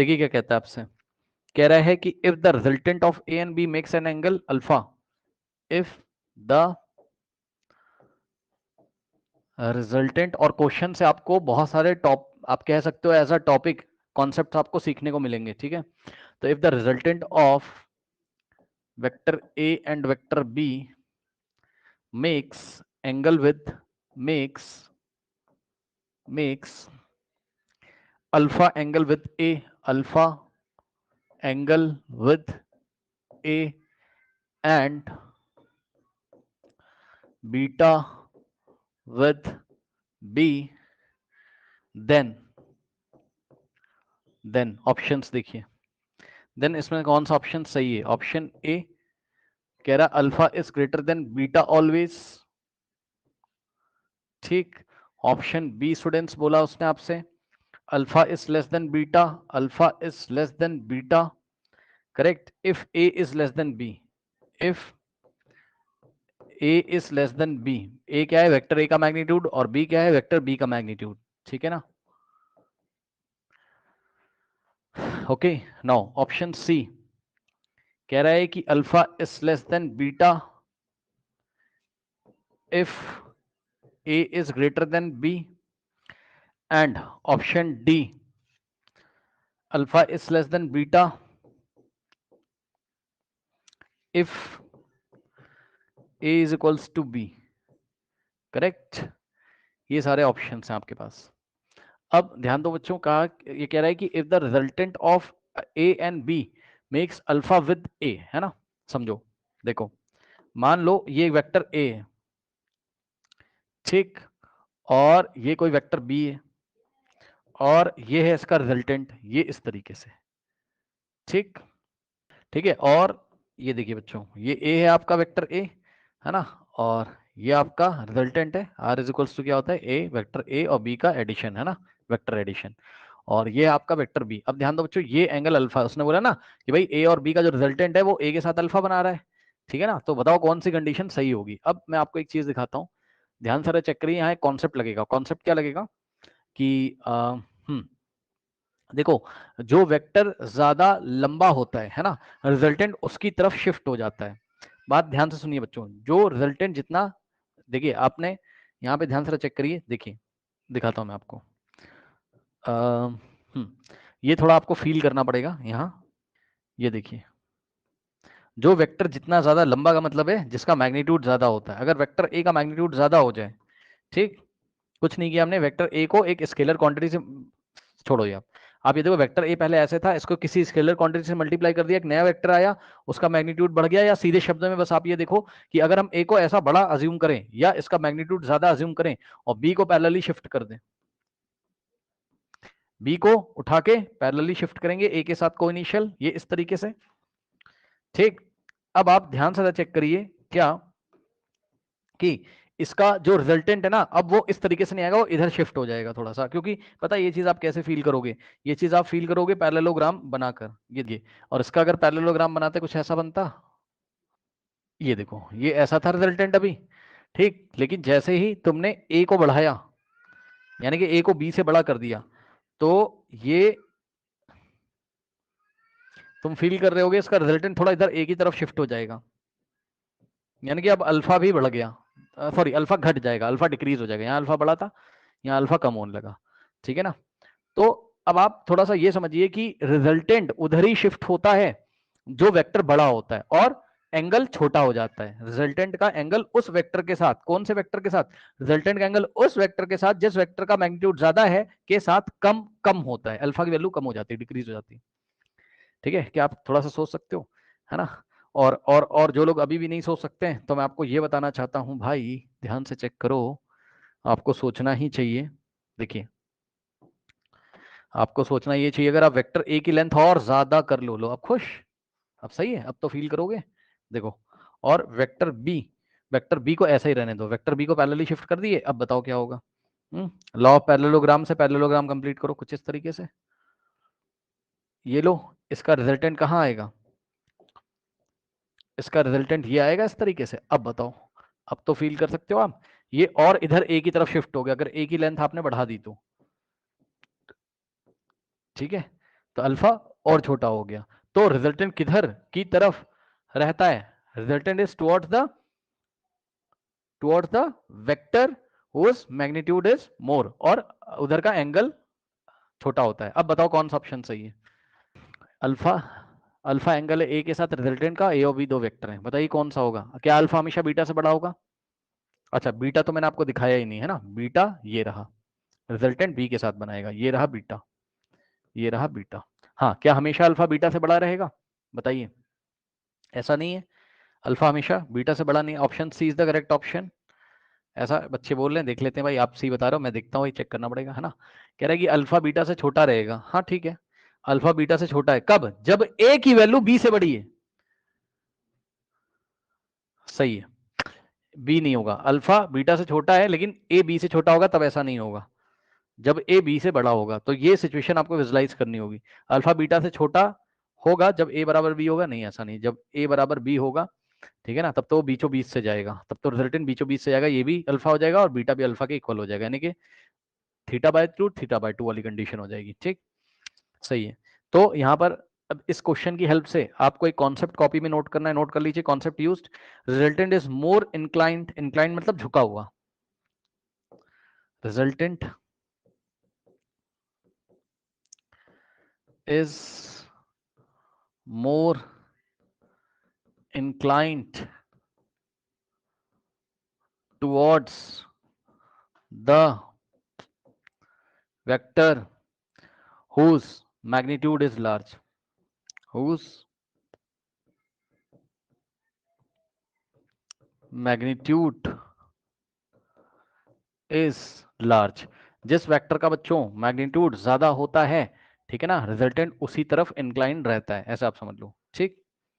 देखिए क्या कहता है आपसे, कह रहा है कि if the resultant of A and B makes an angle alpha, if the resultant, और क्वेश्चन से आपको बहुत सारे टॉप, आप कह सकते हो एज अ टॉपिक कॉन्सेप्ट आपको सीखने को मिलेंगे, ठीक है। तो if the resultant of vector A and vector B makes angle with makes alpha angle with a, alpha angle with a and beta with b, then options देखिए, then इसमें कौन सा ऑप्शन सही है? ऑप्शन ए कह रहा alpha is greater than beta always, ठीक। Option B students बोला उसने आपसे alpha is less than beta, alpha is less than beta, correct. If A is less than B, if A is less than B, A क्या है? Vector A का magnitude, और B क्या है? Vector B का मैग्नीट्यूड, ठीक है ना। ओके, नाउ ऑप्शन सी कह रहा है कि alpha is less than beta if A is greater than B, and option D alpha is less than beta if A is equals to B, correct. ये सारे options हैं आपके पास। अब ध्यान दो बच्चों, कहा ये कह रहा है कि if the resultant of A and B makes alpha with A, है ना। समझो, देखो, मान लो ये वेक्टर ए है, ठीक, और ये कोई वेक्टर बी है, और ये है इसका रिजल्टेंट, ये इस तरीके से, ठीक, ठीक है। और ये देखिए बच्चों, ये ए है आपका वेक्टर ए, है ना, और ये आपका रिजल्टेंट है। आर इज इक्वल्स टू क्या होता है? ए, वेक्टर ए और बी का एडिशन, है ना, वेक्टर एडिशन। और ये आपका वेक्टर बी। अब ध्यान दो बच्चों, ये एंगल अल्फा, उसने बोला ना कि भाई ए और बी का जो रिजल्टेंट है वो ए के साथ अल्फा बना रहा है, ठीक है ना। तो बताओ कौन सी कंडीशन सही होगी। अब मैं आपको एक चीज दिखाता हूँ, ध्यान से चेक करिए। यहाँ एक कॉन्सेप्ट लगेगा। कॉन्सेप्ट क्या लगेगा कि देखो, जो वेक्टर ज्यादा लंबा होता है ना, रिजल्टेंट उसकी तरफ शिफ्ट हो जाता है। बात ध्यान से सुनिए बच्चों, जो रिजल्टेंट जितना, देखिए आपने यहाँ पे ध्यान से चेक करिए, देखिए दिखाता हूं मैं आपको। ये थोड़ा आपको फील करना पड़ेगा यहाँ। ये देखिए, जो वेक्टर जितना ज्यादा लंबा का मतलब है जिसका मैग्नीट्यूड ज्यादा होता है। अगर वेक्टर ए का मैग्नीट्यूड ज्यादा हो जाए, ठीक, कुछ नहीं किया हमने, वेक्टर ए को एक स्केलर क्वांटिटी से, छोड़ो ये आप ये देखो, वेक्टर ए पहले ऐसे था, इसको किसी स्केलर क्वांटिटी से मल्टीप्लाई कर दिया, एक नया वेक्टर आया, उसका मैग्नीट्यूड बढ़ गया। या सीधे शब्दों में बस आप ये देखो कि अगर हम ए को ऐसा बड़ा अज्यूम करें या इसका मैग्नीट्यूड ज्यादा अज्यूम करें और बी को पैरेलली शिफ्ट कर दें, बी को उठा के पैरेलली शिफ्ट करेंगे ए के साथ को इनिशियल, ये इस तरीके से, ठीक। अब आप ध्यान से चेक करिए क्या कि इसका जो रिजल्टेंट है ना, अब वो इस तरीके से नहीं आएगा, वो इधर शिफ्ट हो जाएगा थोड़ा सा। क्योंकि पता है ये चीज आप कैसे फील करोगे? ये चीज आप फील करोगे पैरेललोग्राम बनाकर, ये और इसका अगर पैरेललोग्राम बनाते कुछ ऐसा बनता। ये देखो, ये ऐसा था रिजल्टेंट अभी, ठीक। लेकिन जैसे ही तुमने ए को बढ़ाया, यानी कि ए को बी से बड़ा कर दिया, तो ये तुम फील कर रहे होगे इसका रिजल्टेंट थोड़ा इधर ए की तरफ शिफ्ट हो जाएगा। यानी कि अब अल्फा भी बढ़ गया, सॉरी अल्फा घट जाएगा, अल्फा डिक्रीज हो जाएगा। यहाँ अल्फा बढ़ा था, यहाँ अल्फा कम होने लगा, ठीक है ना। तो अब आप थोड़ा सा ये समझिए कि रिजल्टेंट उधर ही शिफ्ट होता है जो वेक्टर बड़ा होता है, और एंगल छोटा हो जाता है। रिजल्टेंट का एंगल उस वेक्टर के साथ, कौन से वेक्टर के साथ? रिजल्टेंट का एंगल उस वेक्टर के साथ जिस वेक्टर का मैग्नीट्यूड ज्यादा है के साथ कम कम होता है, अल्फा की वैल्यू कम हो जाती है, डिक्रीज हो जाती है, ठीक है। क्या आप थोड़ा सा सोच सकते हो, है ना। और जो लोग अभी भी नहीं सोच सकते हैं, तो मैं आपको ये बताना चाहता हूं भाई, ध्यान से चेक करो, आपको सोचना ही चाहिए। देखिए, आपको सोचना ये चाहिए, अगर आप वेक्टर ए की लेंथ और ज्यादा कर लो अब खुश, अब सही है, अब तो फील करोगे। देखो, और वेक्टर बी को ऐसा ही रहने दो, वेक्टर बी को पैरेलली शिफ्ट कर दिए। अब बताओ क्या होगा? लॉ ऑफ पैरेललोग्राम से पैरेललोग्राम कंप्लीट करो कुछ इस तरीके से। ये लो, इसका रिजल्टेंट कहाँ आएगा? इसका रिजल्टेंट ये आएगा इस तरीके से। अब बताओ, अब तो फील कर सकते हो आप, ये और इधर ए की तरफ शिफ्ट हो गया, अगर ए की लेंथ आपने बढ़ा दी तो, ठीक है। तो अल्फा और छोटा हो गया, तो रिजल्टेंट किधर की तरफ रहता है? Resultant is towards the vector whose magnitude is more, और उधर का एंगल छोटा होता है। अब बताओ कौन सा ऑप्शन सही है? अल्फा अल्फा एंगल है ए के साथ रिजल्टेंट का, ए और बी दो वेक्टर हैं, बताइए कौन सा होगा? क्या अल्फा हमेशा बीटा से बड़ा होगा? अच्छा, बीटा तो मैंने आपको दिखाया ही नहीं है ना, बीटा ये रहा, रिजल्टेंट बी के साथ बनाएगा, ये रहा बीटा, ये रहा बीटा। हाँ, क्या हमेशा अल्फा बीटा से बड़ा रहेगा? बताइए। ऐसा नहीं है, अल्फा हमेशा बीटा से बड़ा नहीं है। Option C is the correct option. ऐसा बच्चे बोल रहे हैं, देख लेते हैं भाई, आप सी बता रहे हो, मैं देखता हूँ, चेक करना पड़ेगा, है ना। कह रहा है कि अल्फा बीटा से छोटा रहेगा, हाँ ठीक है, अल्फा बीटा से छोटा है कब? जब ए की वैल्यू बी से बड़ी है। सही है, बी नहीं होगा, अल्फा बीटा से छोटा है लेकिन ए बी से छोटा होगा, तब ऐसा नहीं होगा। जब ए बी से बड़ा होगा, तो ये सिचुएशन आपको विजुलाइज करनी होगी। अल्फा बीटा से छोटा होगा जब ए बराबर बी होगा, नहीं ऐसा नहीं, जब ए बराबर बी होगा, ठीक है ना, तब तो वो बीचों बीच से जाएगा, तब तो रिजल्टेंट बीचों बीच से जाएगा, ये भी अल्फा हो जाएगा और बीटा भी अल्फा के इक्वल हो जाएगा, यानी कि थीटा बाय टू वाली कंडीशन हो जाएगी। ठीक, सही है। तो यहाँ पर अब इस क्वेश्चन की हेल्प से आपको एक कॉन्सेप्ट कॉपी में नोट करना है, नोट कर लीजिए concept used. Resultant is more inclined, inclined मतलब झुका हुआ, resultant is more inclined towards the vector whose magnitude is large, whose magnitude is large। जिस वेक्टर का बच्चों मैग्नीट्यूड ज्यादा होता है, ठीक है ना, रिजल्टेंट उसी तरफ इंक्लाइंड रहता है, ऐसा आप समझ लो। ठीक,